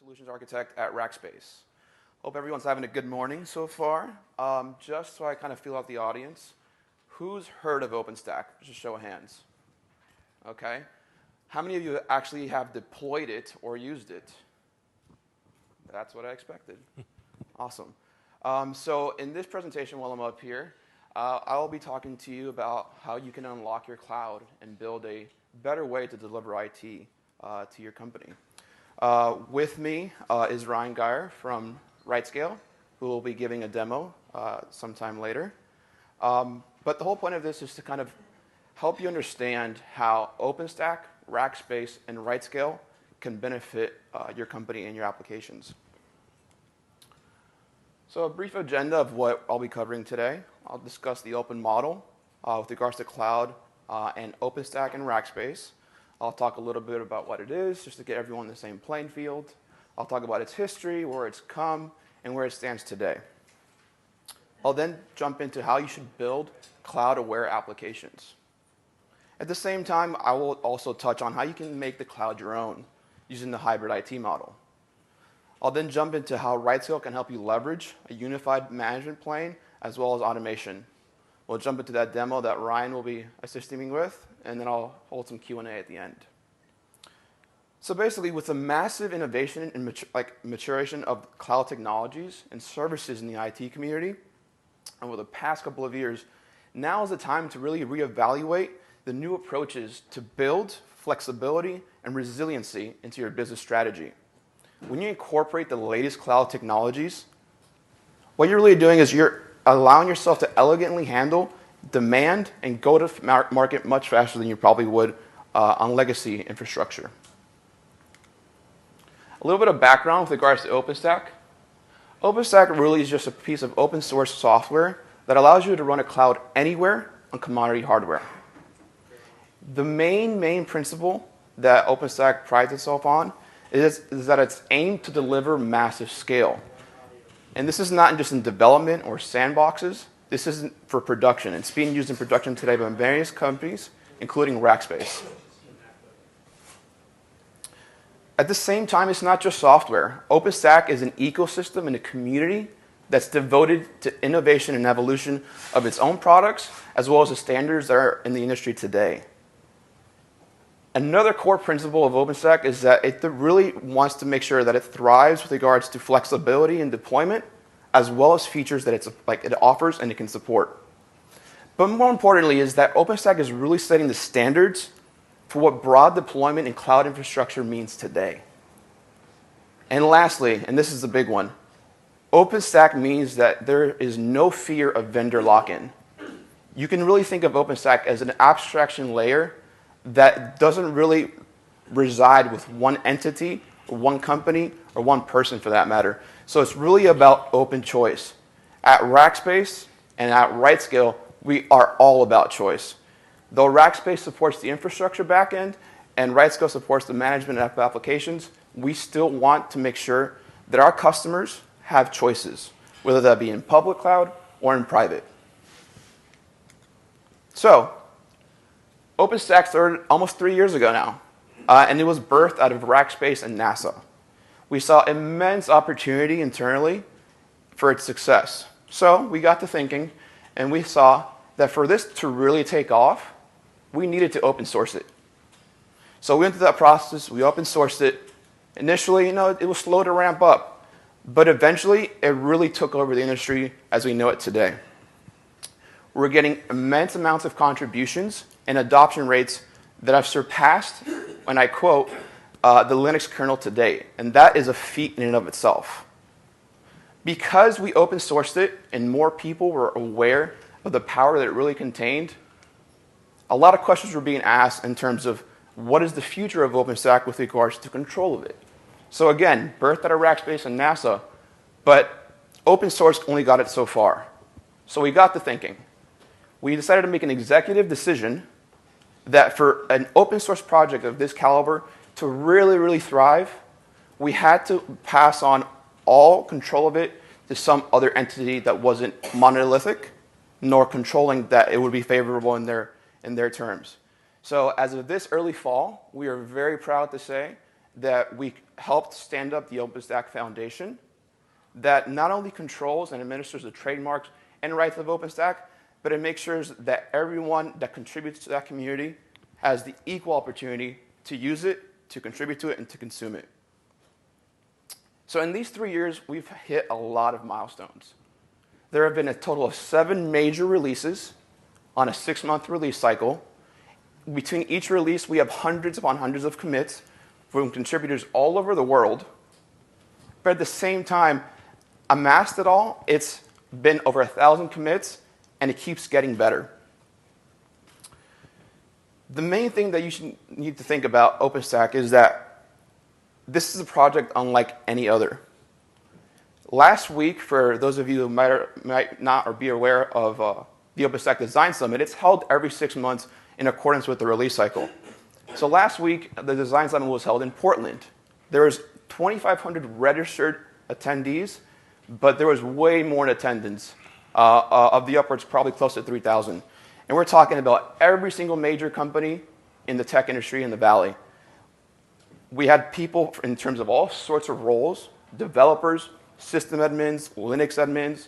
Solutions Architect at Rackspace. Hope everyone's having a good morning so far. Just so I kind of feel out the audience, who's heard of OpenStack? Just show of hands. Okay. How many of you actually have deployed it or used it? That's what I expected. Awesome. So in this presentation while I'm up here, I'll be talking to you about how you can unlock your cloud and build a better way to deliver IT to your company. With me is Ryan Geyer from RightScale, who will be giving a demo sometime later. But the whole point of this is to kind of help you understand how OpenStack, Rackspace, and RightScale can benefit your company and your applications. So a brief agenda of what I'll be covering today. I'll discuss the open model with regards to cloud and OpenStack and Rackspace. I'll talk a little bit about what it is, just to get everyone in the same playing field. I'll talk about its history, where it's come, and where it stands today. I'll then jump into how you should build cloud-aware applications. At the same time, I will also touch on how you can make the cloud your own using the hybrid IT model. I'll then jump into how RightScale can help you leverage a unified management plane as well as automation. We'll jump into that demo that Ryan will be assisting me with, and then I'll hold some Q&A at the end. So basically, with the massive innovation and maturation of cloud technologies and services in the IT community over the past couple of years, now is the time to really reevaluate the new approaches to build flexibility and resiliency into your business strategy. When you incorporate the latest cloud technologies, what you're really doing is you're allowing yourself to elegantly handle demand and go to market much faster than you probably would on legacy infrastructure. A little bit of background with regards to OpenStack. OpenStack really is just a piece of open source software that allows you to run a cloud anywhere on commodity hardware. The main principle that OpenStack prides itself on is that it's aimed to deliver massive scale. And this is not just in development or sandboxes. This is for production. It's being used in production today by various companies, including Rackspace. At the same time, it's not just software. OpenStack is an ecosystem and a community that's devoted to innovation and evolution of its own products, as well as the standards that are in the industry today. Another core principle of OpenStack is that it really wants to make sure that it thrives with regards to flexibility and deployment, as well as features that it offers and it can support. But more importantly is that OpenStack is really setting the standards for what broad deployment in cloud infrastructure means today. And lastly, and this is the big one, OpenStack means that there is no fear of vendor lock-in. You can really think of OpenStack as an abstraction layer that doesn't really reside with one entity, or one company, or one person for that matter. So it's really about open choice. At Rackspace and at RightScale, we are all about choice. Though Rackspace supports the infrastructure backend and RightScale supports the management of applications, we still want to make sure that our customers have choices, whether that be in public cloud or in private. So, OpenStack started almost 3 years ago now, and it was birthed out of Rackspace and NASA. We saw immense opportunity internally for its success. So we got to thinking, and we saw that for this to really take off, we needed to open source it. So we went through that process, we open sourced it. Initially, it was slow to ramp up, but eventually it really took over the industry as we know it today. We're getting immense amounts of contributions and adoption rates that have surpassed, and I quote, the Linux kernel to date. And that is a feat in and of itself. Because we open sourced it and more people were aware of the power that it really contained, a lot of questions were being asked in terms of what is the future of OpenStack with regards to control of it. So again, birthed out of Rackspace and NASA, but open source only got it so far. So we got to thinking. We decided to make an executive decision that for an open source project of this caliber to really thrive, we had to pass on all control of it to some other entity that wasn't monolithic, nor controlling that it would be favorable in their terms. So as of this early fall, we are very proud to say that we helped stand up the OpenStack Foundation that not only controls and administers the trademarks and rights of OpenStack, but it makes sure that everyone that contributes to that community has the equal opportunity to use it, to contribute to it, and to consume it. So in these 3 years, we've hit a lot of milestones. There have been a total of 7 major releases on a 6-month release cycle. Between each release, we have hundreds upon hundreds of commits from contributors all over the world. But at the same time, amassed it all, it's been over 1,000 commits, and it keeps getting better. The main thing that you need to think about OpenStack is that this is a project unlike any other. Last week, for those of you who might not or be aware of the OpenStack Design Summit, it's held every 6 months in accordance with the release cycle. So last week, the Design Summit was held in Portland. There was 2,500 registered attendees, but there was way more in attendance, of the upwards probably close to 3,000. And we're talking about every single major company in the tech industry in the Valley. We had people in terms of all sorts of roles, developers, system admins, Linux admins,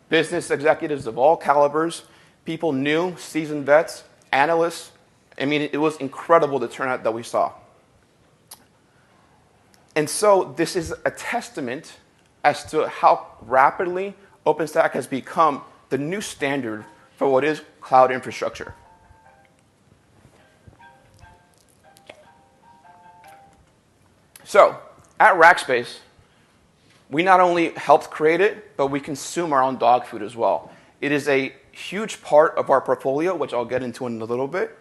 business executives of all calibers, people new, seasoned vets, analysts. I mean, it was incredible the turnout that we saw. And so this is a testament as to how rapidly OpenStack has become the new standard for what is cloud infrastructure. So at Rackspace, we not only helped create it, but we consume our own dog food as well. It is a huge part of our portfolio, which I'll get into in a little bit.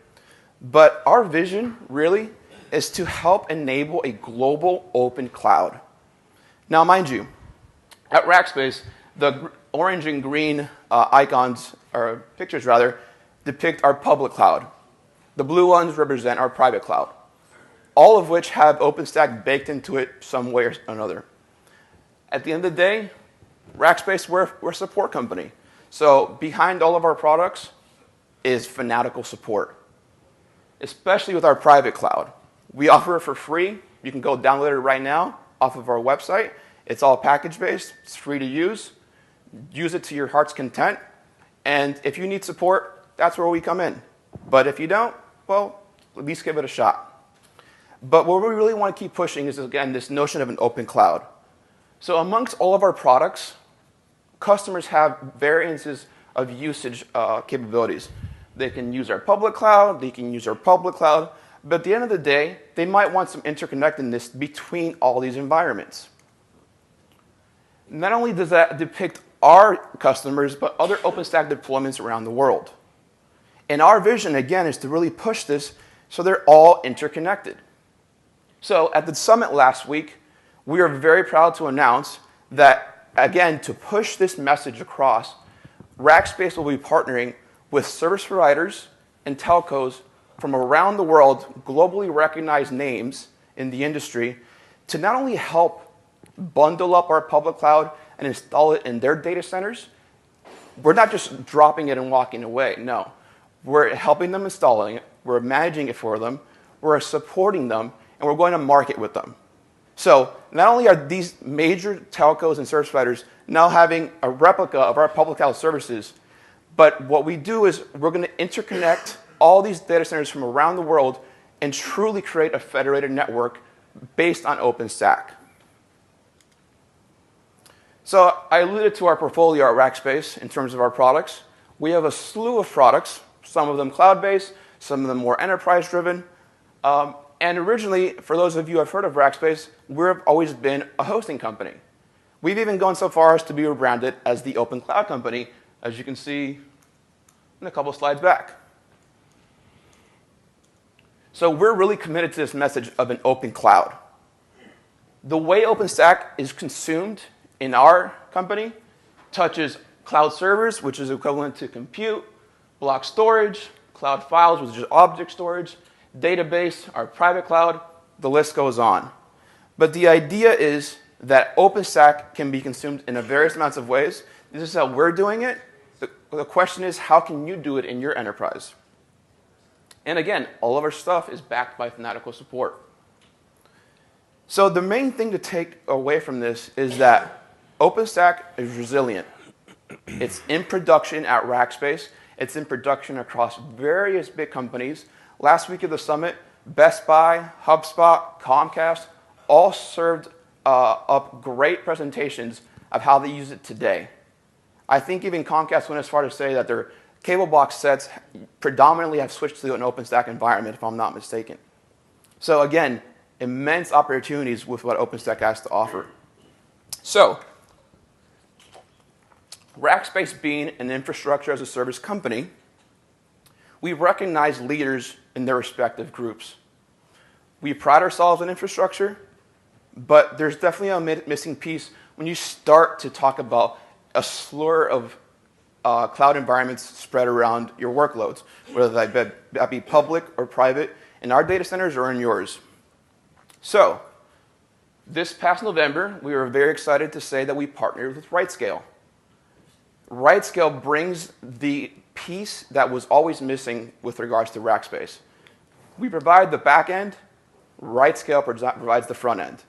But our vision, really, is to help enable a global open cloud. Now, mind you, at Rackspace, the orange and green icons, or pictures rather, depict our public cloud. The blue ones represent our private cloud, all of which have OpenStack baked into it some way or another. At the end of the day, Rackspace, we're a support company. So behind all of our products is fanatical support, especially with our private cloud. We offer it for free. You can go download it right now off of our website. It's all package-based. It's free to use. Use it to your heart's content. And if you need support, that's where we come in. But if you don't, well, at least give it a shot. But what we really want to keep pushing is, again, this notion of an open cloud. So amongst all of our products, customers have variances of usage capabilities. They can use our public cloud. They can use our public cloud. But at the end of the day, they might want some interconnectedness between all these environments. Not only does that depict our customers, but other OpenStack deployments around the world. And our vision, again, is to really push this so they're all interconnected. So at the summit last week, we are very proud to announce that, again, to push this message across, Rackspace will be partnering with service providers and telcos from around the world, globally recognized names in the industry, to not only help bundle up our public cloud and install it in their data centers. We're not just dropping it and walking away. No. We're helping them installing it. We're managing it for them. We're supporting them. And we're going to market with them. So not only are these major telcos and service providers now having a replica of our public cloud services, but what we do is we're going to interconnect all these data centers from around the world and truly create a federated network based on OpenStack. So I alluded to our portfolio at Rackspace in terms of our products. We have a slew of products, some of them cloud-based, some of them more enterprise-driven. And originally, for those of you who have heard of Rackspace, we've always been a hosting company. We've even gone so far as to be rebranded as the Open Cloud Company, as you can see in a couple slides back. So we're really committed to this message of an open cloud. The way OpenStack is consumed in our company touches cloud servers, which is equivalent to compute, block storage, cloud files, which is object storage, database, our private cloud, the list goes on. But the idea is that OpenStack can be consumed in various amounts of ways. This is how we're doing it. The question is, how can you do it in your enterprise? And again, all of our stuff is backed by fanatical support. So the main thing to take away from this is that OpenStack is resilient. It's in production at Rackspace. It's in production across various big companies. Last week at the summit, Best Buy, HubSpot, Comcast all served up great presentations of how they use it today. I think even Comcast went as far to say that their cable box sets predominantly have switched to an OpenStack environment, if I'm not mistaken. So again, immense opportunities with what OpenStack has to offer. So, Rackspace being an infrastructure as a service company, we recognize leaders in their respective groups. We pride ourselves in infrastructure, but there's definitely a missing piece when you start to talk about a slur of cloud environments spread around your workloads, whether that be public or private, in our data centers or in yours. So, this past November, we were very excited to say that we partnered with RightScale. RightScale brings the piece that was always missing with regards to Rackspace. We provide the back end, RightScale provides the front end.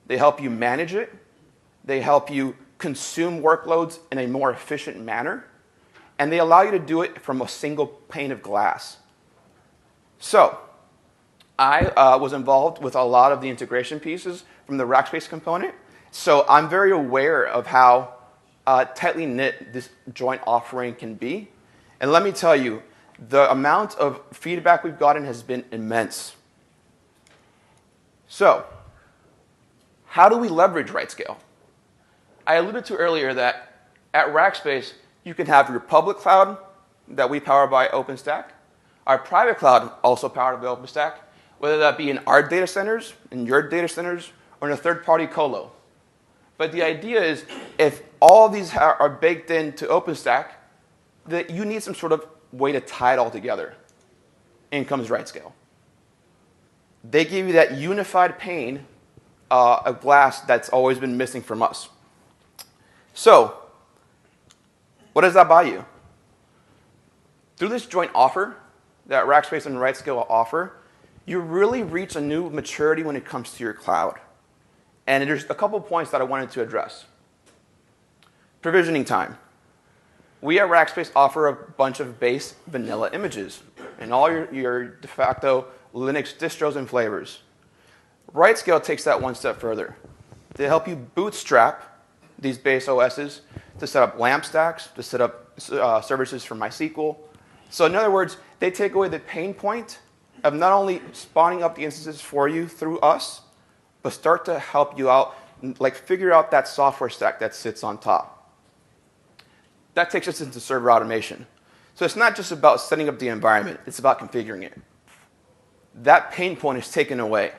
They help you manage it, they help you consume workloads in a more efficient manner, and they allow you to do it from a single pane of glass. So, I was involved with a lot of the integration pieces from the Rackspace component, so I'm very aware of how tightly knit this joint offering can be. And let me tell you, the amount of feedback we've gotten has been immense. So, how do we leverage RightScale? I alluded to earlier that at Rackspace, you can have your public cloud that we power by OpenStack, our private cloud also powered by OpenStack, whether that be in our data centers, in your data centers, or in a third-party colo. But the idea is, if all of these are baked into OpenStack, that you need some sort of way to tie it all together. In comes RightScale. They give you that unified pane of glass that's always been missing from us. So, what does that buy you? Through this joint offer that Rackspace and RightScale offer, you really reach a new maturity when it comes to your cloud. And there's a couple points that I wanted to address. Provisioning time. We at Rackspace offer a bunch of base vanilla images and all your de facto Linux distros and flavors. RightScale takes that one step further. They help you bootstrap these base OSs to set up LAMP stacks, to set up services for MySQL. So in other words, they take away the pain point of not only spawning up the instances for you through us, but start to help you out, like figure out that software stack that sits on top. That takes us into server automation. So it's not just about setting up the environment, it's about configuring it. That pain point is taken away.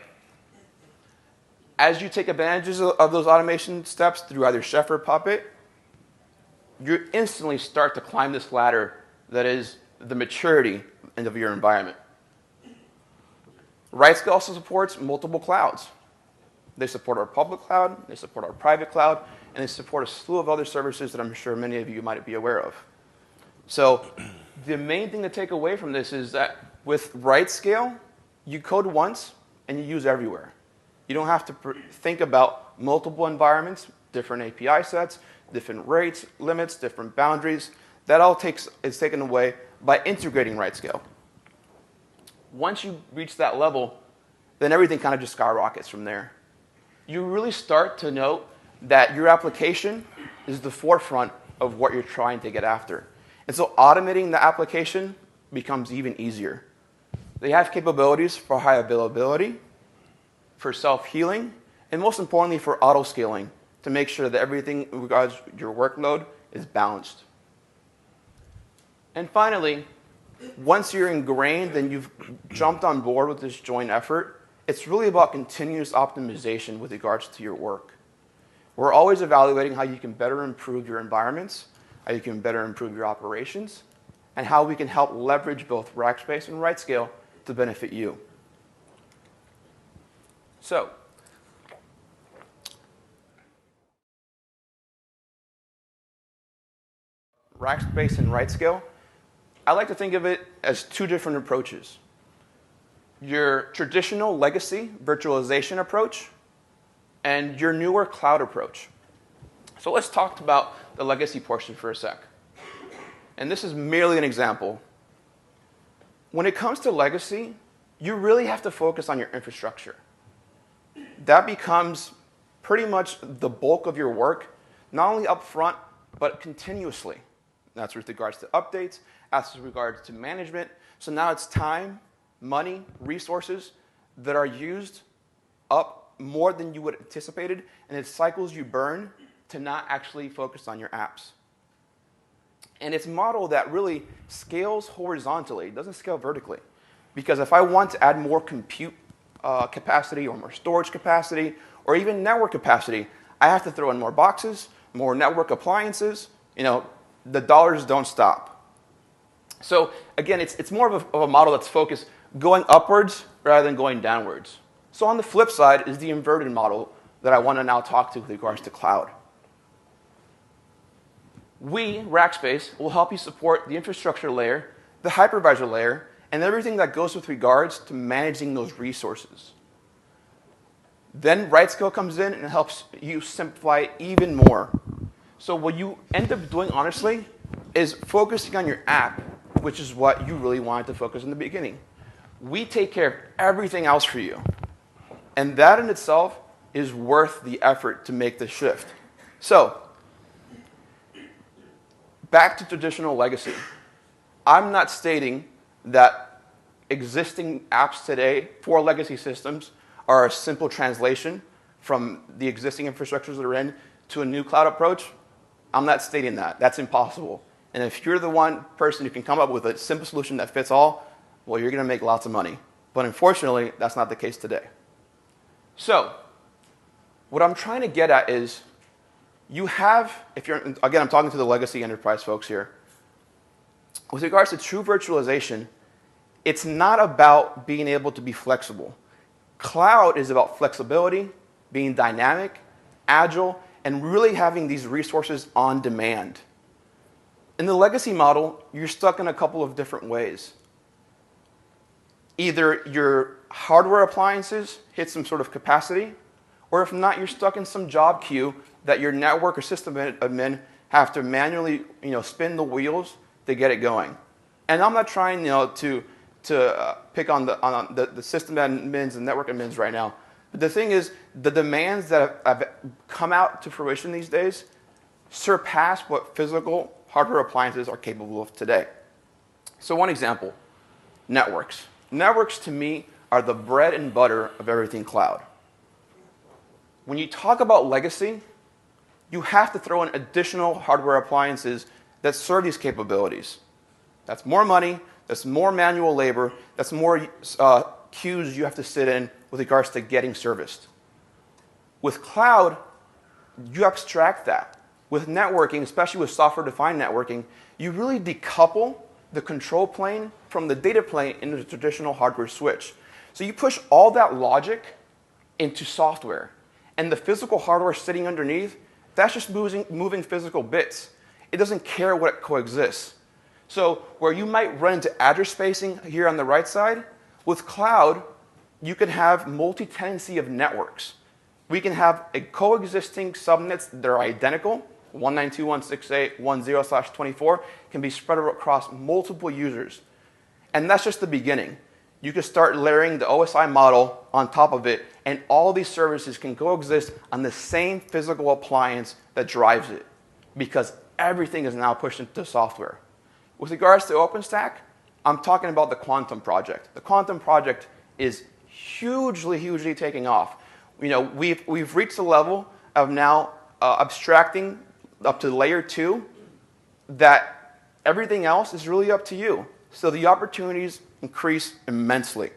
As you take advantages of those automation steps through either Chef or Puppet, you instantly start to climb this ladder that is the maturity of your environment. RightScale also supports multiple clouds. They support our public cloud, they support our private cloud, and they support a slew of other services that I'm sure many of you might be aware of. So the main thing to take away from this is that with RightScale, you code once and you use everywhere. You don't have to think about multiple environments, different API sets, different rates, limits, different boundaries. That all is taken away by integrating RightScale. Once you reach that level, then everything kind of just skyrockets from there. You really start to know that your application is the forefront of what you're trying to get after. And so automating the application becomes even easier. They have capabilities for high availability, for self-healing, and most importantly for auto-scaling to make sure that everything in regards to your workload is balanced. And finally, once you're ingrained and you've jumped on board with this joint effort, it's really about continuous optimization with regards to your work. We're always evaluating how you can better improve your environments, how you can better improve your operations, and how we can help leverage both Rackspace and RightScale to benefit you. So, Rackspace and RightScale, I like to think of it as two different approaches. Your traditional legacy virtualization approach and your newer cloud approach. So let's talk about the legacy portion for a sec. And this is merely an example. When it comes to legacy, you really have to focus on your infrastructure. That becomes pretty much the bulk of your work, not only up front, but continuously. That's with regards to updates, that's with regards to management. So now it's time, money, resources that are used up more than you would have anticipated, and it's cycles you burn to not actually focus on your apps. And it's a model that really scales horizontally. It doesn't scale vertically. Because if I want to add more compute capacity or more storage capacity or even network capacity, I have to throw in more boxes, more network appliances. You know, the dollars don't stop. So again, it's more of a model that's focused going upwards rather than going downwards. So on the flip side is the inverted model that I want to now talk to with regards to cloud. We, Rackspace, will help you support the infrastructure layer, the hypervisor layer, and everything that goes with regards to managing those resources. Then RightScale comes in and helps you simplify it even more. So what you end up doing, honestly, is focusing on your app, which is what you really wanted to focus on in the beginning. We take care of everything else for you. And that in itself is worth the effort to make the shift. So, back to traditional legacy. I'm not stating that existing apps today for legacy systems are a simple translation from the existing infrastructures that are in to a new cloud approach. I'm not stating that. That's impossible. And if you're the one person who can come up with a simple solution that fits all, well, you're going to make lots of money. But unfortunately, that's not the case today. So, what I'm trying to get at is, you have, if you're, again, I'm talking to the legacy enterprise folks here. With regards to true virtualization, it's not about being able to be flexible. Cloud is about flexibility, being dynamic, agile, and really having these resources on demand. In the legacy model, you're stuck in a couple of different ways. Either your hardware appliances hit some sort of capacity, or if not, you're stuck in some job queue that your network or system admin have to manually, spin the wheels to get it going. And I'm not trying, to pick on the system admins and network admins right now. But the thing is, the demands that have come out to fruition these days surpass what physical hardware appliances are capable of today. So one example, networks. Networks, to me, are the bread and butter of everything cloud. When you talk about legacy, you have to throw in additional hardware appliances that serve these capabilities. That's more money, that's more manual labor, that's more queues you have to sit in with regards to getting serviced. With cloud, you abstract that. With networking, especially with software-defined networking, you really decouple the control plane from the data plane into the traditional hardware switch. So you push all that logic into software. And the physical hardware sitting underneath, that's just moving physical bits. It doesn't care what coexists. So where you might run into address spacing here on the right side, with cloud, you can have multi-tenancy of networks. We can have a coexisting subnets that are identical, 192.168.10/24, can be spread across multiple users. And that's just the beginning. You can start layering the OSI model on top of it, and all these services can coexist on the same physical appliance that drives it, because everything is now pushed into software. With regards to OpenStack, I'm talking about the Quantum project. The Quantum project is hugely taking off. We've reached the level of now abstracting up to layer 2 that everything else is really up to you. So the opportunities increase immensely.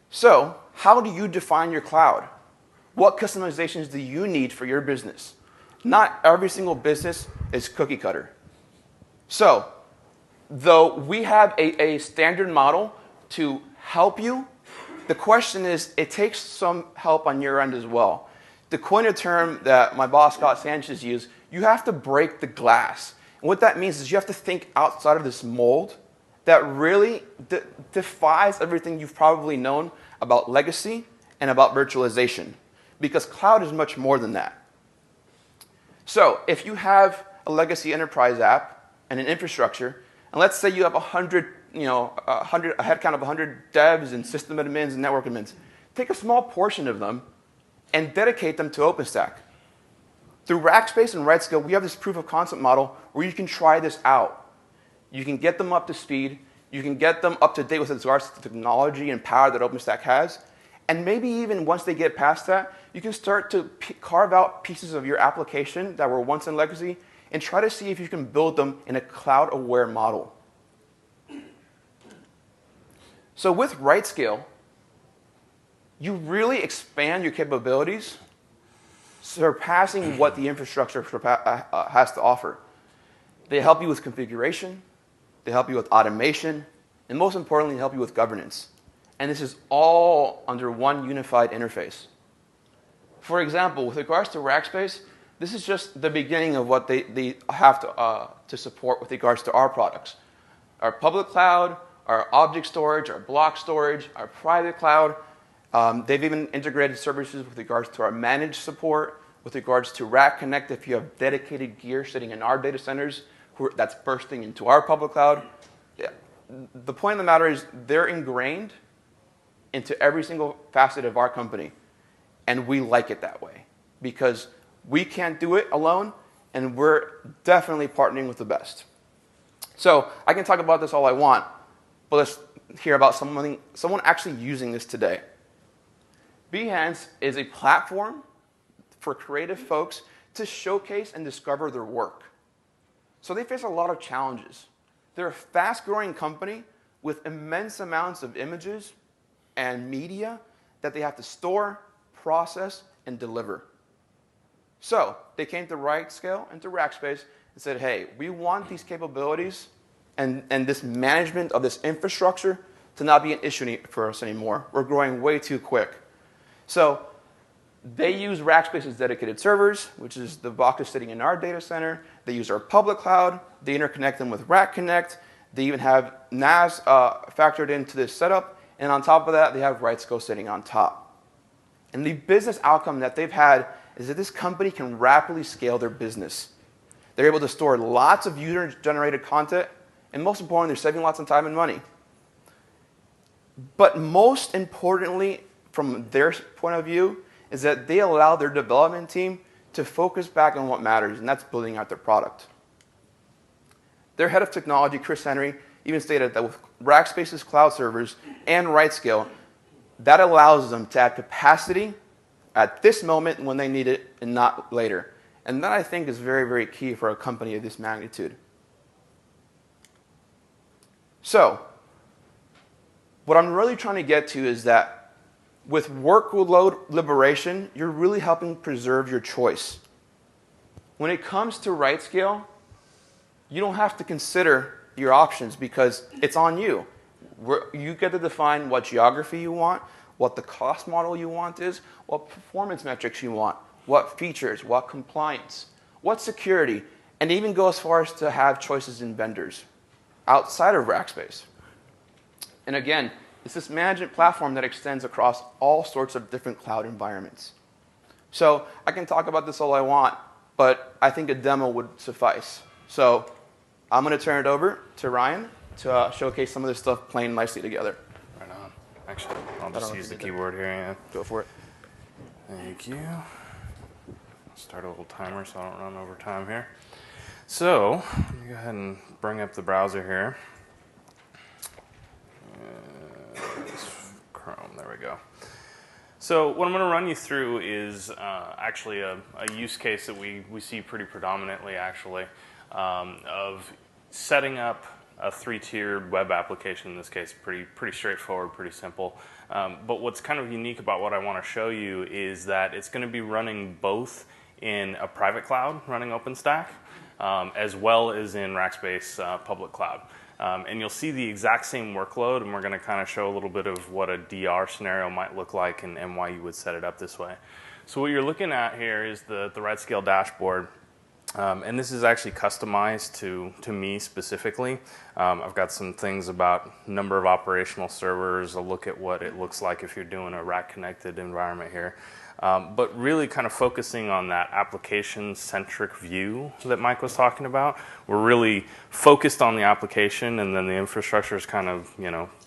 So, how do you define your cloud? What customizations do you need for your business? Not every single business is cookie cutter. So, though we have a standard model to help you, the question is, it takes some help on your end as well. To coin a term that my boss Scott Sanchez used, you have to break the glass. And what that means is you have to think outside of this mold that really defies everything you've probably known about legacy and about virtualization, because cloud is much more than that. So if you have a legacy enterprise app and an infrastructure, and let's say you have a headcount of 100 devs and system admins and network admins, take a small portion of them and dedicate them to OpenStack. Through Rackspace and RightScale, we have this proof of concept model where you can try this out. You can get them up to speed. You can get them up to date with regards to the technology and power that OpenStack has. And maybe even once they get past that, you can start to carve out pieces of your application that were once in legacy and try to see if you can build them in a cloud-aware model. So with RightScale, you really expand your capabilities, surpassing what the infrastructure has to offer. They help you with configuration, they help you with automation, and most importantly, they help you with governance. And this is all under one unified interface. For example, with regards to Rackspace, this is just the beginning of what they have to support with regards to our products. Our public cloud, our object storage, our block storage, our private cloud. They've even integrated services with regards to our managed support, with regards to Rack Connect if you have dedicated gear sitting in our data centers that's bursting into our public cloud. Yeah. The point of the matter is they're ingrained into every single facet of our company. And we like it that way because we can't do it alone, and we're definitely partnering with the best. So I can talk about this all I want, but let's hear about someone actually using this today. Behance is a platform for creative folks to showcase and discover their work. So they face a lot of challenges. They're a fast-growing company with immense amounts of images and media that they have to store, process, and deliver. So they came to RightScale and to Rackspace and said, hey, we want these capabilities and this management of this infrastructure to not be an issue for us anymore. We're growing way too quick. So they use Rackspace's dedicated servers, which is the boxes sitting in our data center. They use our public cloud. They interconnect them with Rack Connect. They even have NAS factored into this setup. And on top of that, they have RightScale sitting on top. And the business outcome that they've had is that this company can rapidly scale their business. They're able to store lots of user-generated content, and most importantly, they're saving lots of time and money. But most importantly, from their point of view, is that they allow their development team to focus back on what matters, and that's building out their product. Their head of technology, Chris Henry, even stated that with Rackspace's cloud servers and RightScale, that allows them to add capacity at this moment when they need it and not later. And that, I think, is very, very key for a company of this magnitude. So what I'm really trying to get to is that with workload liberation, you're really helping preserve your choice. When it comes to RightScale, you don't have to consider your options because it's on you. You get to define what geography you want, what the cost model you want is, what performance metrics you want, what features, what compliance, what security, and even go as far as to have choices in vendors outside of Rackspace. And again, it's this management platform that extends across all sorts of different cloud environments. So I can talk about this all I want, but I think a demo would suffice. So I'm going to turn it over to Ryan to showcase some of this stuff playing nicely together. Right on. Actually, I'll just use the keyboard here. Yeah. Go for it. Thank you. I'll start a little timer so I don't run over time here. So let me go ahead and bring up the browser here. Chrome, there we go. So what I'm going to run you through is actually a use case that we see pretty predominantly, actually, of setting up a 3-tiered web application. In this case, pretty straightforward, pretty simple. But what's kind of unique about what I want to show you is that it's going to be running both in a private cloud, running OpenStack, as well as in Rackspace public cloud. And you'll see the exact same workload, and we're going to kind of show a little bit of what a DR scenario might look like and why you would set it up this way. So what you're looking at here is the RightScale Dashboard. And this is actually customized to me specifically. I've got some things about number of operational servers, a look at what it looks like if you're doing a rack-connected environment here. But really kind of focusing on that application-centric view that Mike was talking about. We're really focused on the application, and then the infrastructure is kind of,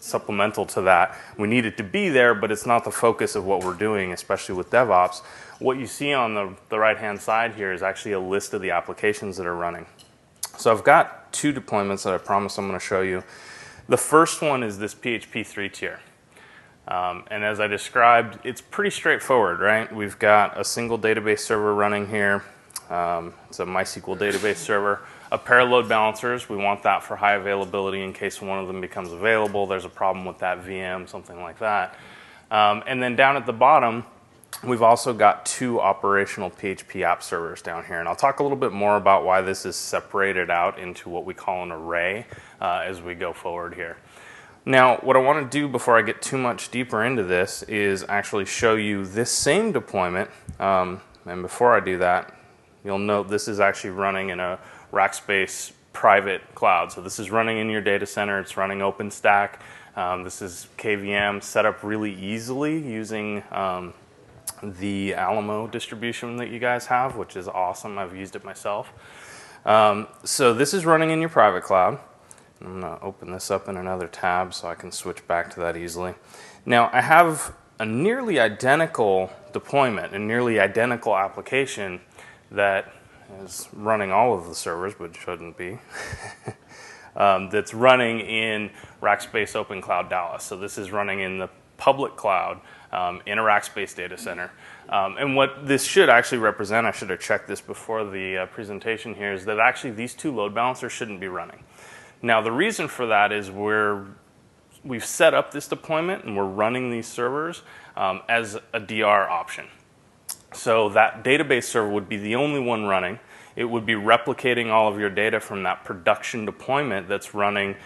supplemental to that. We need it to be there, but it's not the focus of what we're doing, especially with DevOps. What you see on the right-hand side here is actually a list of the applications that are running. So I've got 2 deployments that I promise I'm going to show you. The first one is this PHP 3 tier. And as I described, it's pretty straightforward, right? We've got a single database server running here. It's a MySQL database server. A pair of load balancers. We want that for high availability in case one of them becomes available. There's a problem with that VM, something like that. And then down at the bottom, we've also got 2 operational PHP app servers down here. And I'll talk a little bit more about why this is separated out into what we call an array as we go forward here. Now, what I want to do before I get too much deeper into this is actually show you this same deployment. And before I do that, you'll note this is actually running in a Rackspace Private Cloud. So this is running in your data center. It's running OpenStack. This is KVM set up really easily using the Alamo distribution that you guys have, which is awesome. I've used it myself. So this is running in your private cloud. I'm going to open this up in another tab so I can switch back to that easily. Now, I have a nearly identical deployment, a nearly identical application that is running all of the servers, but shouldn't be, that's running in Rackspace Open Cloud Dallas. So this is running in the public cloud in a Rackspace data center. And what this should actually represent, I should have checked this before the presentation here, is that actually these 2 load balancers shouldn't be running. Now, the reason for that is we've set up this deployment and we're running these servers as a DR option. So that database server would be the only one running. It would be replicating all of your data from that production deployment that's running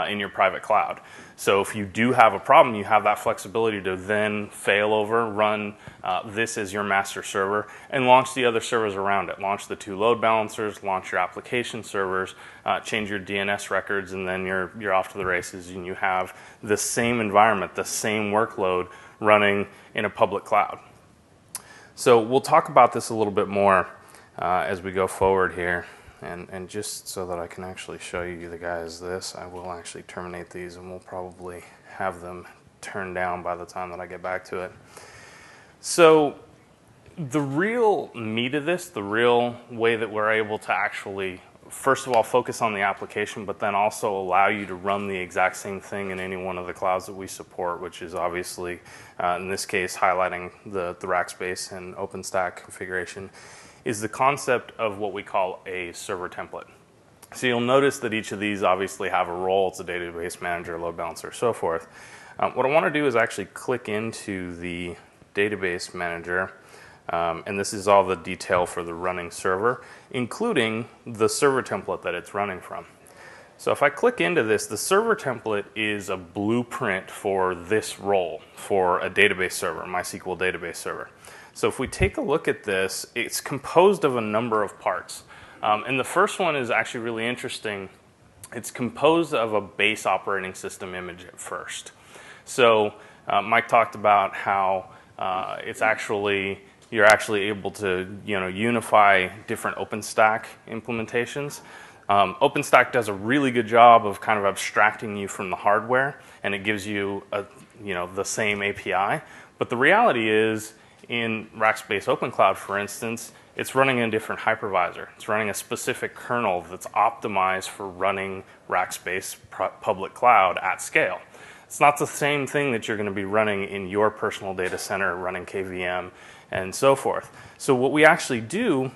in your private cloud. So if you do have a problem, you have that flexibility to then fail over, run this as your master server, and launch the other servers around it. Launch the 2 load balancers, launch your application servers, change your DNS records, and then you're off to the races, and you have the same environment, the same workload running in a public cloud. So we'll talk about this a little bit more as we go forward here. And just so that I can actually show you the guys this, I will actually terminate these and we'll probably have them turned down by the time that I get back to it. So the real meat of this, the real way that we're able to actually, first of all, focus on the application, but then also allow you to run the exact same thing in any one of the clouds that we support, which is obviously, in this case, highlighting the Rackspace and OpenStack configuration, is the concept of what we call a server template. So you'll notice that each of these obviously have a role. It's a database manager, load balancer, so forth. What I want to do is actually click into the database manager, and this is all the detail for the running server, including the server template that it's running from. So if I click into this, the server template is a blueprint for this role for a database server, MySQL database server. So if we take a look at this, it's composed of a number of parts. And the first one is actually really interesting. It's composed of a base operating system image at first. So Mike talked about how you're actually able to unify different OpenStack implementations. OpenStack does a really good job of kind of abstracting you from the hardware, and it gives you the same API. But the reality is, in Rackspace Open Cloud, for instance, it's running in a different hypervisor. It's running a specific kernel that's optimized for running Rackspace public cloud at scale. It's not the same thing that you're going to be running in your personal data center, running KVM, and so forth. So what we actually do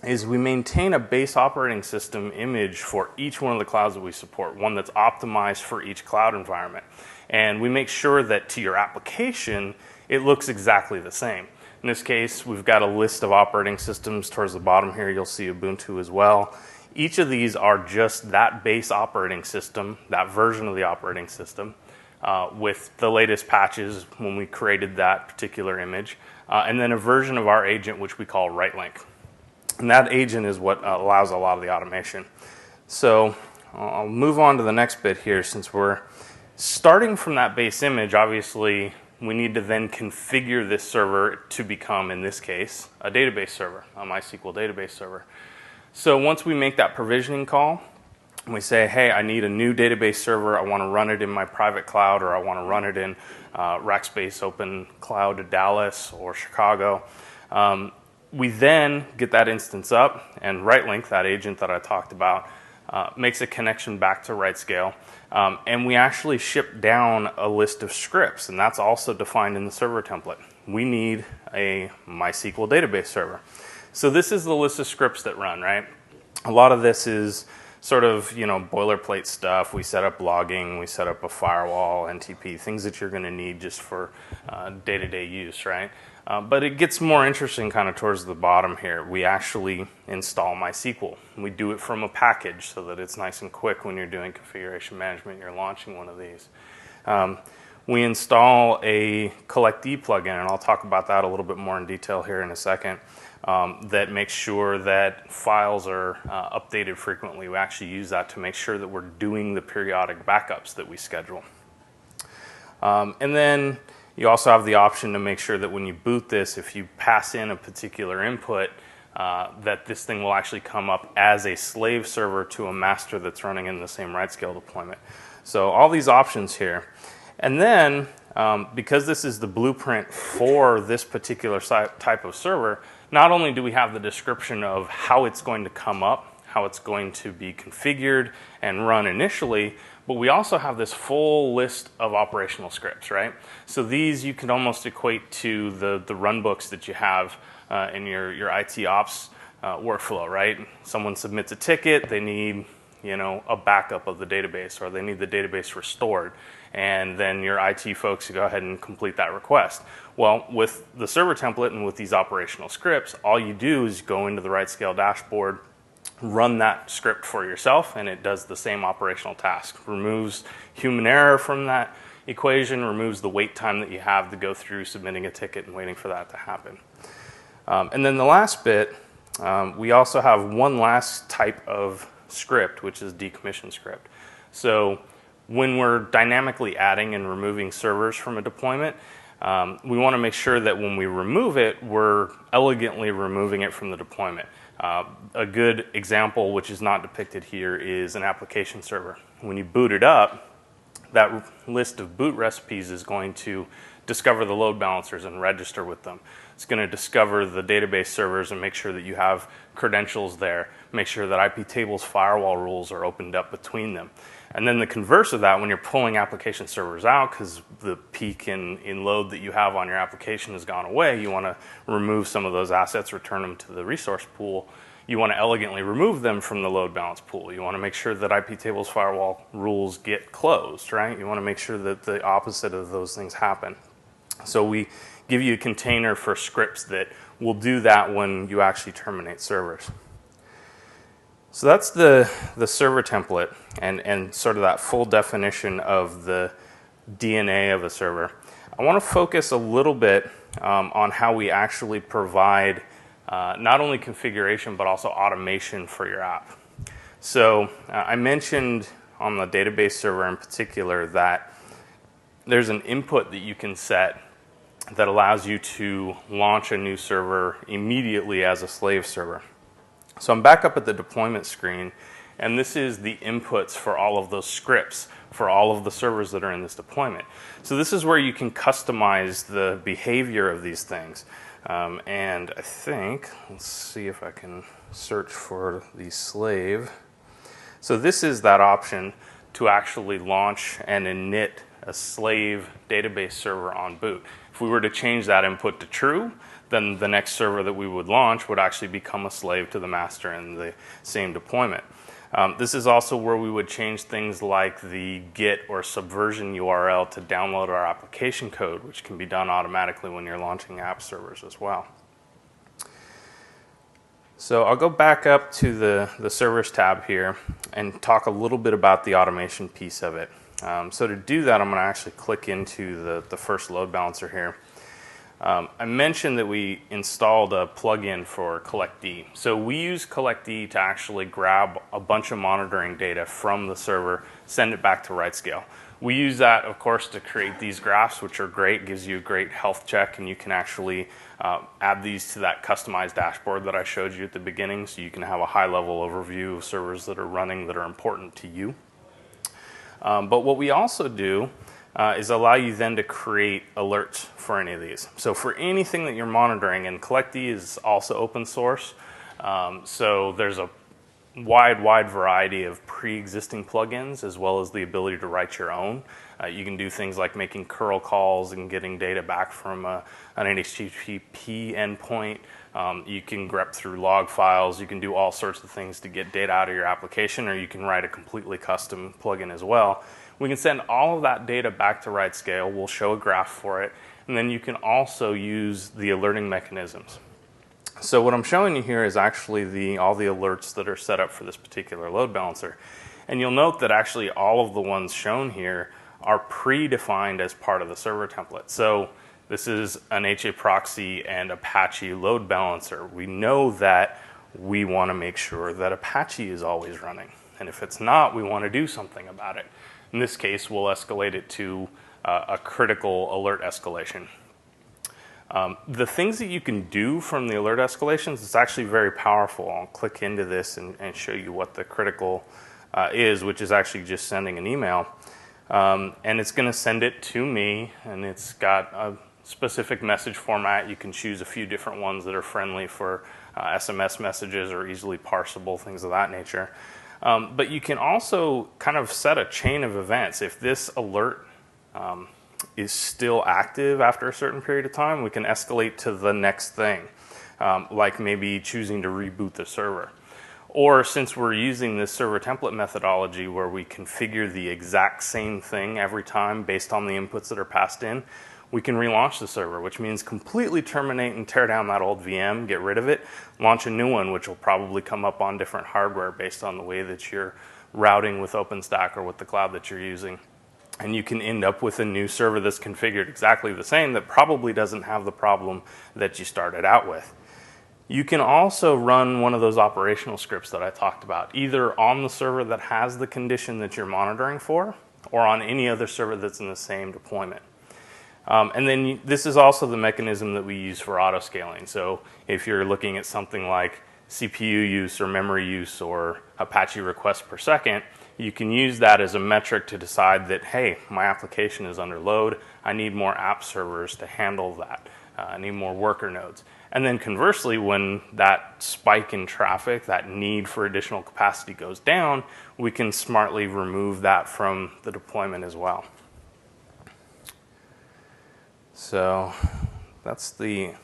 is we maintain a base operating system image for each one of the clouds that we support, one that's optimized for each cloud environment. And we make sure that to your application, it looks exactly the same. In this case, we've got a list of operating systems. Towards the bottom here, you'll see Ubuntu as well. Each of these are just that base operating system, that version of the operating system, with the latest patches when we created that particular image, and then a version of our agent, which we call RightLink. And that agent is what allows a lot of the automation. So I'll move on to the next bit here. Since we're starting from that base image, obviously we need to then configure this server to become, in this case, a database server, a MySQL database server. So once we make that provisioning call, and we say, hey, I need a new database server, I want to run it in my private cloud, or I want to run it in Rackspace Open Cloud Dallas or Chicago. We then get that instance up, and RightLink, that agent that I talked about, makes a connection back to RightScale. And we actually ship down a list of scripts, and that's also defined in the server template. We need a MySQL database server. So this is the list of scripts that run, right? A lot of this is sort of, boilerplate stuff. We set up logging, we set up a firewall, NTP, things that you're going to need just for day-to-day use, right? But it gets more interesting kind of towards the bottom here. We actually install MySQL. We do it from a package so that it's nice and quick when you're doing configuration management, you're launching one of these. We install a collectd plugin, and I'll talk about that a little bit more in detail here in a second, that makes sure that files are updated frequently. We actually use that to make sure that we're doing the periodic backups that we schedule. And then you also have the option to make sure that when you boot this, if you pass in a particular input, that this thing will actually come up as a slave server to a master that's running in the same RightScale deployment. So all these options here. And then, because this is the blueprint for this particular type of server, not only do we have the description of how it's going to come up, how it's going to be configured and run initially, but we also have this full list of operational scripts, right? So these you can almost equate to the runbooks that you have in your IT ops workflow, right? Someone submits a ticket, they need a backup of the database, or they need the database restored, and then your IT folks go ahead and complete that request. Well, with the server template and with these operational scripts, all you do is go into the RightScale dashboard, run that script for yourself, and it does the same operational task. Removes human error from that equation, removes the wait time that you have to go through submitting a ticket and waiting for that to happen. And then the last bit, we also have one last type of script, which is decommission script. So when we're dynamically adding and removing servers from a deployment, we want to make sure that when we remove it, we're elegantly removing it from the deployment. A good example, which is not depicted here, is an application server. When you boot it up, that list of boot recipes is going to discover the load balancers and register with them. It's going to discover the database servers and make sure that you have credentials there, make sure that IP tables firewall rules are opened up between them. And then the converse of that, when you're pulling application servers out because the peak in load that you have on your application has gone away, you want to remove some of those assets, return them to the resource pool. You want to elegantly remove them from the load balance pool. You want to make sure that IP tables firewall rules get closed, right? You want to make sure that the opposite of those things happen. So we give you a container for scripts that will do that when you actually terminate servers. So that's the server template and sort of that full definition of the DNA of a server. I want to focus a little bit on how we actually provide not only configuration but also automation for your app. So I mentioned on the database server in particular that there's an input that you can set that allows you to launch a new server immediately as a slave server. So I'm back up at the deployment screen, and this is the inputs for all of those scripts for all of the servers that are in this deployment. So this is where you can customize the behavior of these things. And I think, let's see if I can search for the slave. So this is that option to actually launch and init a slave database server on boot. If we were to change that input to true, then the next server that we would launch would actually become a slave to the master in the same deployment. This is also where we would change things like the get or subversion URL to download our application code, which can be done automatically when you're launching app servers as well. So I'll go back up to the servers tab here and talk a little bit about the automation piece of it. So to do that, I'm going to actually click into the first load balancer here. I mentioned that we installed a plugin for CollectD. So we use CollectD to actually grab a bunch of monitoring data from the server, send it back to RightScale. We use that, of course, to create these graphs, which are great, gives you a great health check, and you can actually add these to that customized dashboard that I showed you at the beginning, so you can have a high-level overview of servers that are running that are important to you. But what we also do is allow you then to create alerts for any of these. So for anything that you're monitoring, and CollectD is also open source, so there's a wide variety of pre-existing plugins as well as the ability to write your own. You can do things like making curl calls and getting data back from an HTTP endpoint. You can grep through log files. You can do all sorts of things to get data out of your application, or you can write a completely custom plugin as well. We can send all of that data back to RightScale. We'll show a graph for it, and then you can also use the alerting mechanisms. So what I'm showing you here is actually all the alerts that are set up for this particular load balancer. And you'll note that actually all of the ones shown here are predefined as part of the server template. So this is an HA proxy and Apache load balancer. We know that we want to make sure that Apache is always running. And if it's not, we want to do something about it. In this case, we'll escalate it to a critical alert escalation. The things that you can do from the alert escalations, it's actually very powerful. I'll click into this and show you what the critical is, which is actually just sending an email. And it's going to send it to me, and it's got a specific message format. You can choose a few different ones that are friendly for SMS messages or easily parsable, things of that nature. But you can also kind of set a chain of events. If this alert is still active after a certain period of time, we can escalate to the next thing, like maybe choosing to reboot the server. Or since we're using this server template methodology where we configure the exact same thing every time based on the inputs that are passed in, we can relaunch the server, which means completely terminate and tear down that old VM, get rid of it, launch a new one, which will probably come up on different hardware based on the way that you're routing with OpenStack or with the cloud that you're using. And you can end up with a new server that's configured exactly the same that probably doesn't have the problem that you started out with. You can also run one of those operational scripts that I talked about, either on the server that has the condition that you're monitoring for, or on any other server that's in the same deployment. And then this is also the mechanism that we use for auto-scaling. So if you're looking at something like CPU use or memory use or Apache requests per second, you can use that as a metric to decide that, hey, my application is under load. I need more app servers to handle that. I need more worker nodes. And then conversely, when that spike in traffic, that need for additional capacity goes down, we can smartly remove that from the deployment as well. So that's the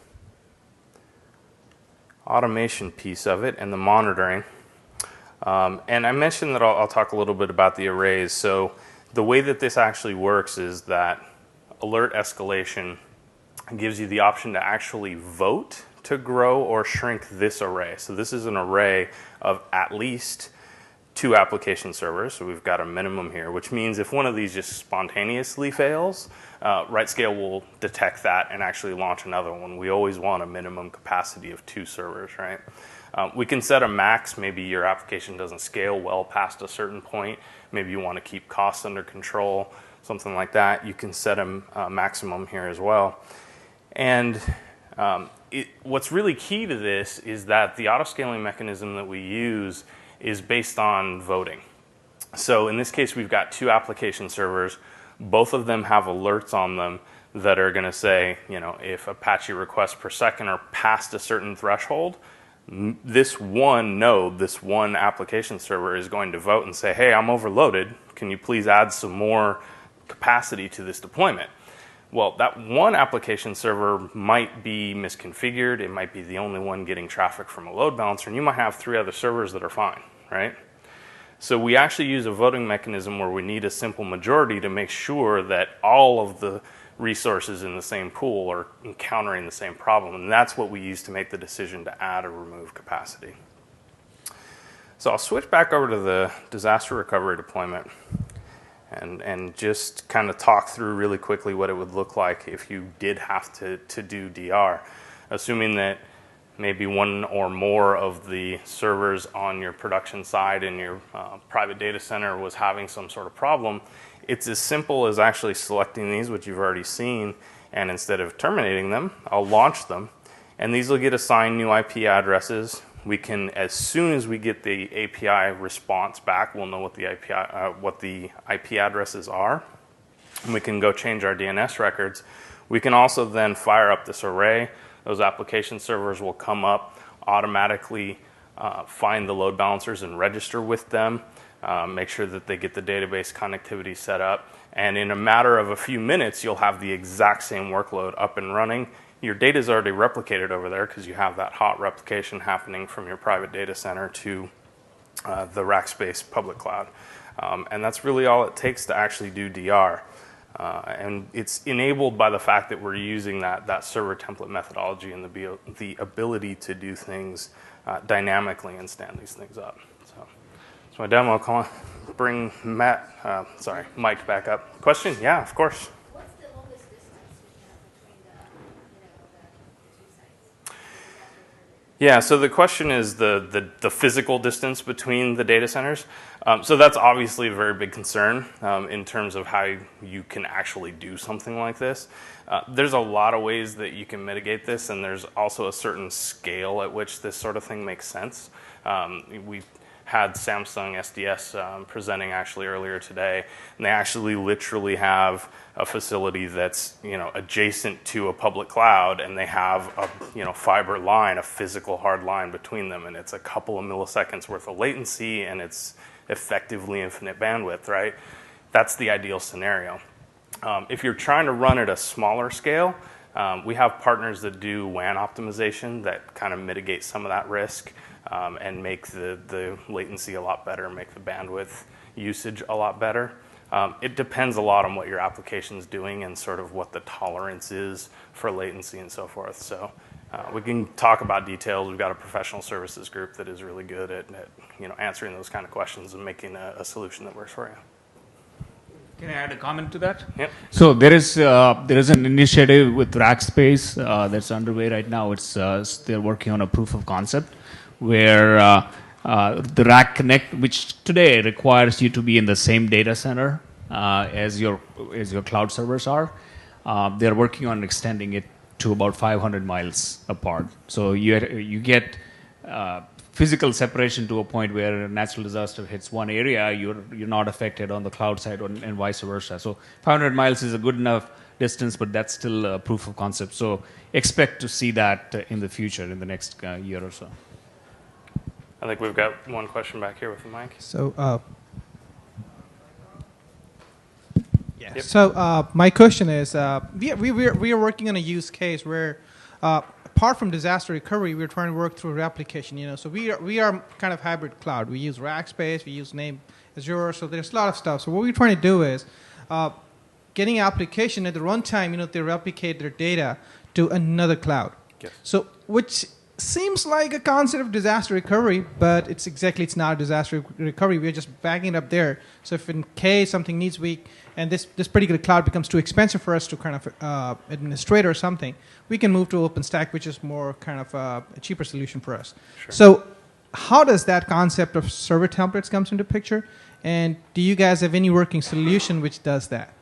automation piece of it and the monitoring. And I mentioned that I'll talk a little bit about the arrays. So the way that this actually works is that alert escalation gives you the option to actually vote to grow or shrink this array. So this is an array of at least 2 application servers. So we've got a minimum here, which means if one of these just spontaneously fails, RightScale will detect that and actually launch another one. We always want a minimum capacity of 2 servers, right? We can set a max. Maybe your application doesn't scale well past a certain point. Maybe you want to keep costs under control, something like that. You can set a maximum here as well. And what's really key to this is that the auto-scaling mechanism that we use is based on voting. So in this case, we've got 2 application servers. Both of them have alerts on them that are going to say, you know, if Apache requests per second are past a certain threshold, this one node, this one application server is going to vote and say, hey, I'm overloaded. Can you please add some more capacity to this deployment? Well, that one application server might be misconfigured. It might be the only one getting traffic from a load balancer, and you might have 3 other servers that are fine, right? So we actually use a voting mechanism where we need a simple majority to make sure that all of the resources in the same pool are encountering the same problem, and that's what we use to make the decision to add or remove capacity. So I'll switch back over to the disaster recovery deployment. and just kind of talk through really quickly what it would look like if you did have to do DR. Assuming that maybe one or more of the servers on your production side in your private data center was having some sort of problem, it's as simple as actually selecting these, which you've already seen, and instead of terminating them, I'll launch them, and these will get assigned new IP addresses. We can, as soon as we get the API response back, we'll know what the IP addresses are, and we can go change our DNS records. We can also then fire up this array. Those application servers will come up, automatically find the load balancers and register with them, make sure that they get the database connectivity set up, and in a matter of a few minutes, you'll have the exact same workload up and running. Your data is already replicated over there because you have that hot replication happening from your private data center to the Rackspace public cloud. And that's really all it takes to actually do DR. And it's enabled by the fact that we're using that server template methodology and the ability to do things dynamically and stand these things up. So that's my demo. I'll bring Mike back up. Question? Yeah, of course. What's the longest distance between the two sites? Yeah, so the question is the physical distance between the data centers. So that's obviously a very big concern in terms of how you can actually do something like this. There's a lot of ways that you can mitigate this, and there's also a certain scale at which this sort of thing makes sense. We had Samsung SDS presenting actually earlier today, and they actually literally have a facility that's adjacent to a public cloud, and they have a fiber line, a physical hard line between them, and it's a couple of milliseconds worth of latency, and it's effectively infinite bandwidth, right? That's the ideal scenario. If you're trying to run at a smaller scale, we have partners that do WAN optimization that kind of mitigate some of that risk. And make the latency a lot better, make the bandwidth usage a lot better. It depends a lot on what your application is doing and sort of what the tolerance is for latency and so forth. So we can talk about details. We've got a professional services group that is really good at answering those kind of questions and making a solution that works for you. Can I add a comment to that? Yep. So there is an initiative with Rackspace that's underway right now. It's they're working on a proof of concept where the Rack Connect, which today requires you to be in the same data center as your cloud servers are, they're working on extending it to about 500 miles apart. So you get physical separation to a point where a natural disaster hits one area, you're not affected on the cloud side, and vice versa. So 500 miles is a good enough distance, but that's still a proof of concept. So expect to see that in the future, in the next year or so. I think we've got one question back here with the mic. So, Yep. So my question is, we are working on a use case where, apart from disaster recovery, we're trying to work through replication. So we are kind of hybrid cloud. We use Rackspace, we use Azure. So there's a lot of stuff. So what we're trying to do is, getting application at the runtime, they replicate their data to another cloud. Yes. So which seems like a concept of disaster recovery, but it's not disaster recovery. We're just backing it up there. So if in case something needs weak and this particular cloud becomes too expensive for us to kind of administrate or something, we can move to OpenStack, which is more kind of a cheaper solution for us. Sure. So how does that concept of server templates comes into picture? And do you guys have any working solution which does that?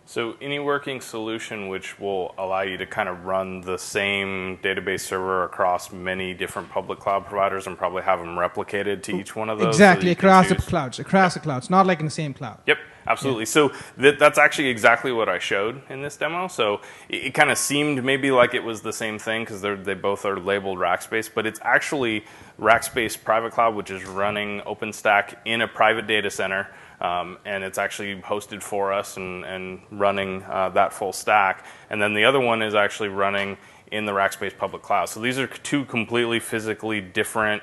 So any working solution which will allow you to kind of run the same database server across many different public cloud providers and probably have them replicated to each one of those. Exactly, so across the clouds, not like in the same cloud. Yep, absolutely. Yeah. So that's actually exactly what I showed in this demo. So it kind of seemed maybe like it was the same thing because they both are labeled Rackspace, but it's actually Rackspace Private Cloud, which is running OpenStack in a private data center. And it's actually hosted for us and running that full stack. And then the other one is actually running in the Rackspace public cloud. So these are two completely physically different.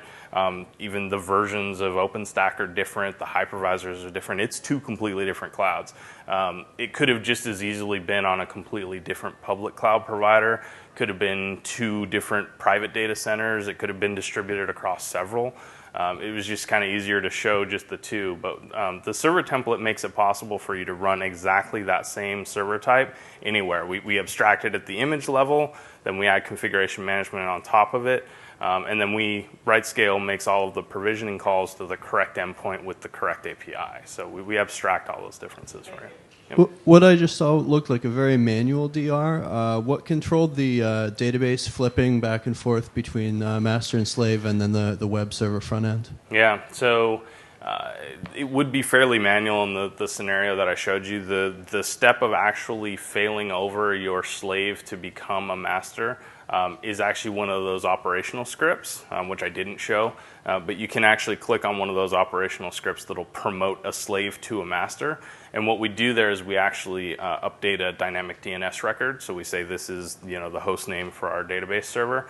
Even the versions of OpenStack are different. The hypervisors are different. It's two completely different clouds. It could have just as easily been on a completely different public cloud provider. Could have been two different private data centers. It could have been distributed across several. It was just kind of easier to show just the two, but the server template makes it possible for you to run exactly that same server type anywhere. We abstract it at the image level, then we add configuration management on top of it, and then RightScale makes all of the provisioning calls to the correct endpoint with the correct API. So we abstract all those differences for you. Yep. What I just saw looked like a very manual DR. What controlled the database flipping back and forth between master and slave and then the web server front end? Yeah, so it would be fairly manual in the scenario that I showed you. The step of actually failing over your slave to become a master is actually one of those operational scripts, which I didn't show. But you can actually click on one of those operational scripts that'll promote a slave to a master. And what we do there is we actually update a dynamic DNS record. So we say this is the host name for our database server.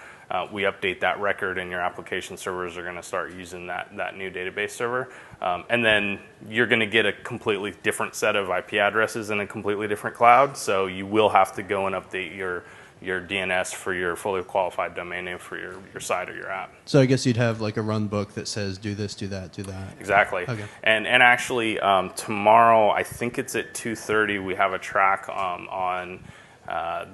We update that record, and your application servers are going to start using that new database server. And then you're going to get a completely different set of IP addresses in a completely different cloud. So you will have to go and update your DNS for your fully qualified domain name for your site or your app. So I guess you'd have like a run book that says do this, do that, do that. Exactly. Okay. And actually tomorrow, I think it's at 2:30, we have a track on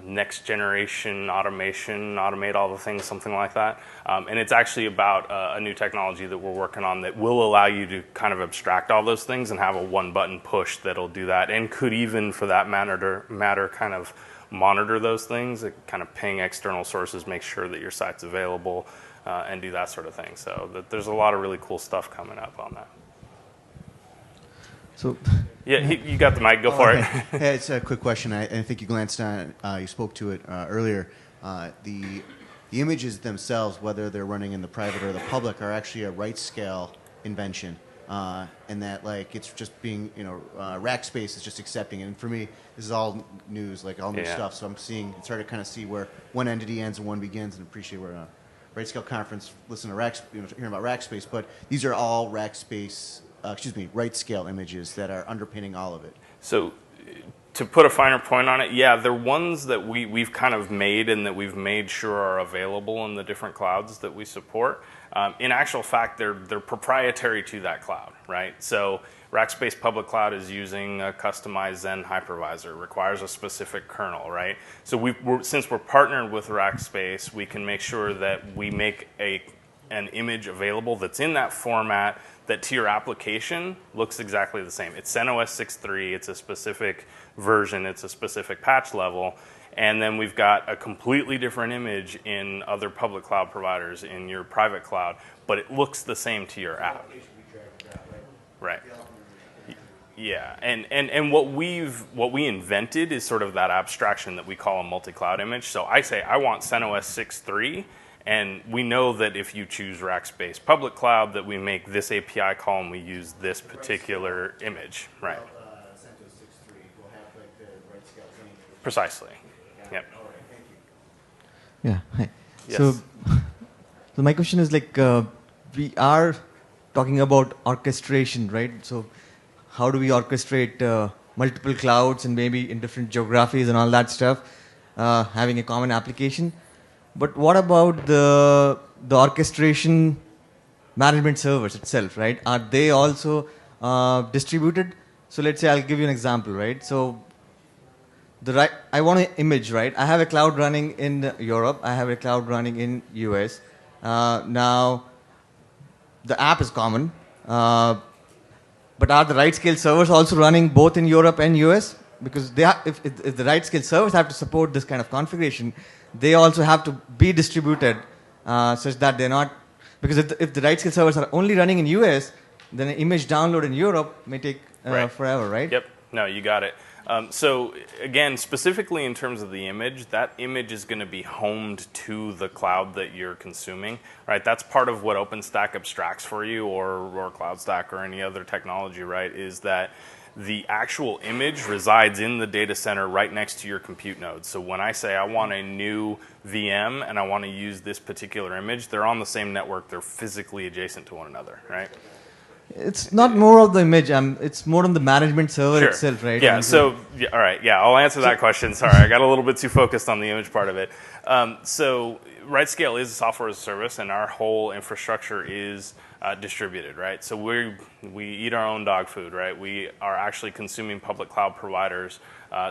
next generation automation, automate all the things, something like that. And it's actually about a new technology that we're working on that will allow you to kind of abstract all those things and have a one button push that'll do that, and could even, for that matter kind of monitor those things, kind of ping external sources, make sure that your site's available, and do that sort of thing. So there's a lot of really cool stuff coming up on that. So, yeah, you got the mic. Go for it. Hey, it's a quick question. I think you glanced on it. You spoke to it earlier. The images themselves, whether they're running in the private or the public, are actually a RightScale invention. And that, like, it's just being, Rackspace is just accepting it. And for me, this is all news, like all new stuff. So it's hard to kind of see where one entity ends and one begins, and appreciate where RightScale conference, listen to hearing about Rackspace. But these are all RightScale images that are underpinning all of it. So to put a finer point on it, yeah, they're ones that we've kind of made and that we've made sure are available in the different clouds that we support. In actual fact, they're proprietary to that cloud, right? So Rackspace Public Cloud is using a customized Zen hypervisor, requires a specific kernel, right? So since we're partnered with Rackspace, we can make sure that we make an image available that's in that format that to your application looks exactly the same. It's CentOS 6.3, it's a specific version, it's a specific patch level, and then we've got a completely different image in other public cloud providers, in your private cloud, but it looks the same to your app. Right. Yeah, and what we invented is sort of that abstraction that we call a multi-cloud image. So I say I want CentOS 6.3, and we know that if you choose Rackspace Public Cloud, that we make this API call and we use this particular image, right? CentOS 6.3 will have like the RightScale thing. Precisely. Yep. All right, thank you. Yeah. Hi. Yes. So my question is like we are talking about orchestration, right? So how do we orchestrate multiple clouds and maybe in different geographies and all that stuff, having a common application? But what about the orchestration management servers itself, right? Are they also distributed? So let's say I'll give you an example, right? So I want an image, right? I have a cloud running in Europe. I have a cloud running in US. Now, the app is common. But are the RightScale servers also running both in Europe and US? Because if the RightScale servers have to support this kind of configuration, they also have to be distributed such that they're not... Because if the RightScale servers are only running in US, then an image download in Europe may take forever, right? Yep. No, you got it. So again, specifically in terms of the image, that image is going to be homed to the cloud that you're consuming, right? That's part of what OpenStack abstracts for you, or CloudStack or any other technology, right? Is that the actual image resides in the data center right next to your compute node. So when I say I want a new VM and I want to use this particular image, they're on the same network. They're physically adjacent to one another, right? It's not more of the image. It's more on the management server Sure. itself, right? Yeah. So, yeah, all right. Yeah, I'll answer that question. Sorry, I got a little bit too focused on the image part of it. So, RightScale is a software as a service, and our whole infrastructure is distributed, right? So we eat our own dog food, right? We are actually consuming public cloud providers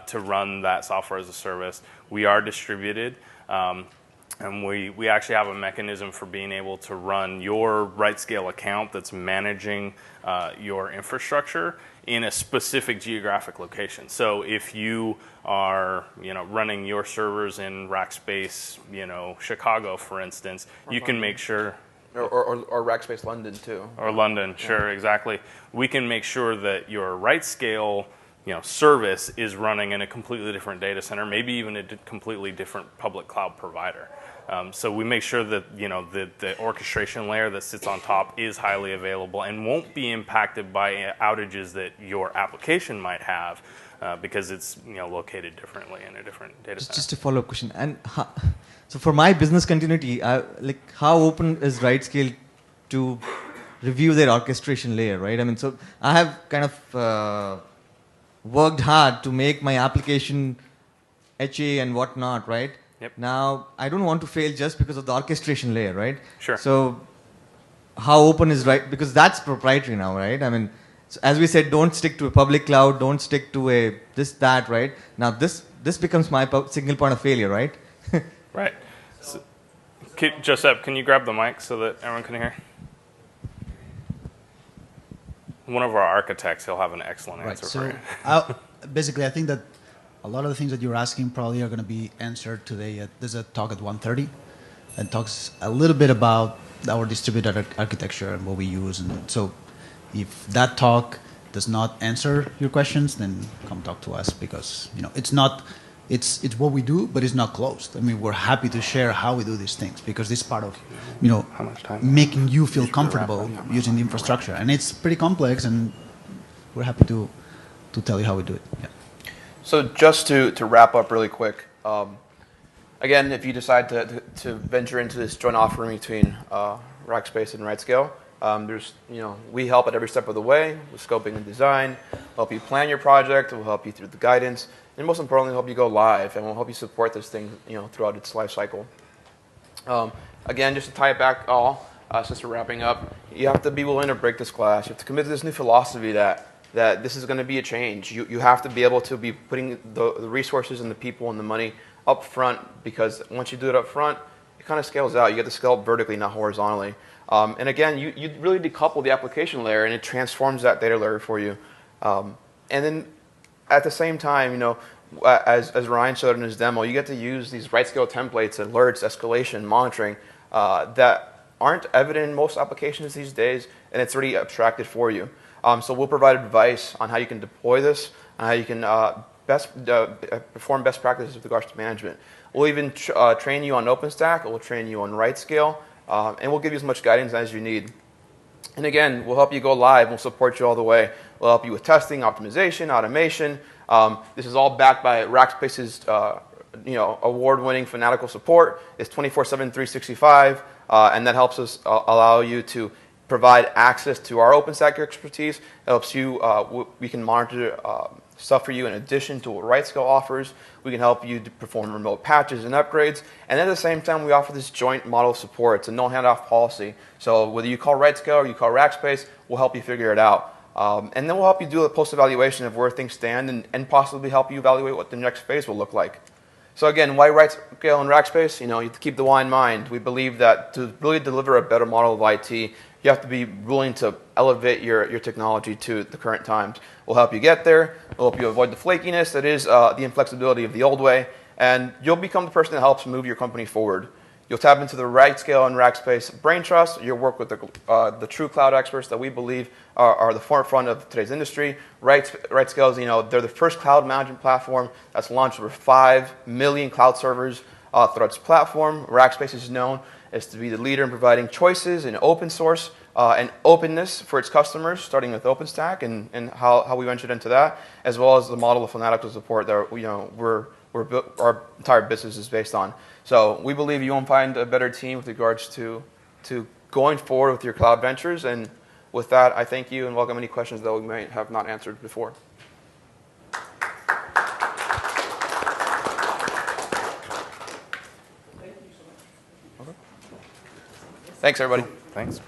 to run that software as a service. We are distributed. And we actually have a mechanism for being able to run your RightScale account that's managing your infrastructure in a specific geographic location. So if you are running your servers in Rackspace, Chicago, for instance, you can make sure. Or Rackspace London too. Or London, sure, exactly. We can make sure that your RightScale service is running in a completely different data center, maybe even a completely different public cloud provider. So we make sure that the orchestration layer that sits on top is highly available and won't be impacted by outages that your application might have because it's located differently in a different data center. Just a follow-up question. And so for my business continuity, how open is RightScale to review their orchestration layer, right? I mean, so I have kind of worked hard to make my application HA and whatnot, right? Yep. Now, I don't want to fail just because of the orchestration layer, right? Sure. So how open is because that's proprietary now, right? I mean, so as we said, don't stick to a public cloud, don't stick to a that, right? Now this becomes my single point of failure, right? Right. So, Josep, can you grab the mic so that everyone can hear? One of our architects, he'll have an excellent answer for you. Basically, I think that a lot of the things that you're asking probably are going to be answered today. There's a talk at 1:30 that talks a little bit about our distributed architecture and what we use. And so if that talk does not answer your questions, then come talk to us because it's not. It's what we do, but it's not closed. I mean, we're happy to share how we do these things because this is part of, making you feel comfortable using the infrastructure. And it's pretty complex, and we're happy to tell you how we do it. Yeah. So just to wrap up really quick, again, if you decide to venture into this joint offering between Rackspace and RightScale, we help at every step of the way with scoping and design. We'll help you plan your project. We'll help you through the guidance, and most importantly, we'll help you go live, and we'll help you support this thing, throughout its life cycle. Again, just to tie it back since we're wrapping up, you have to be willing to break this glass. You have to commit to this new philosophy that this is going to be a change. You have to be able to be putting the resources and the people and the money up front, because once you do it up front, it kind of scales out. You get to scale up vertically, not horizontally. And again, you really decouple the application layer, and it transforms that data layer for you. And then at the same time, as Ryan showed in his demo, you get to use these RightScale templates, alerts, escalation, monitoring that aren't evident in most applications these days, and it's already abstracted for you. So we'll provide advice on how you can deploy this, and how you can perform best practices with regards to management. We'll even train you on OpenStack, we'll train you on RightScale, and we'll give you as much guidance as you need. And again, we'll help you go live. We'll support you all the way. We'll help you with testing, optimization, automation. This is all backed by Rackspace's award-winning fanatical support. It's 24/7, 365, and that helps us allow you to provide access to our OpenStack expertise. It helps you. We can monitor stuff for you in addition to what RightScale offers. We can help you to perform remote patches and upgrades. And at the same time, we offer this joint model of support. It's a no handoff policy. So whether you call RightScale or you call Rackspace, we'll help you figure it out. And then we'll help you do a post-evaluation of where things stand and possibly help you evaluate what the next phase will look like. So again, why RightScale and Rackspace? You have to keep the why in mind. We believe that to really deliver a better model of IT, you have to be willing to elevate your technology to the current times. We'll help you get there. We'll help you avoid the flakiness that is the inflexibility of the old way. And you'll become the person that helps move your company forward. You'll tap into the RightScale and Rackspace brain trust. You'll work with the true cloud experts that we believe are the forefront of today's industry. RightScale is, they're the first cloud management platform that's launched over 5 million cloud servers throughout its platform. Rackspace is known as to be the leader in providing choices in open source and openness for its customers, starting with OpenStack and how we ventured into that, as well as the model of fanatical support that our entire business is based on. So we believe you won't find a better team with regards to going forward with your cloud ventures, and With that, I thank you and welcome any questions that we might have not answered before. Thanks, everybody. Thanks.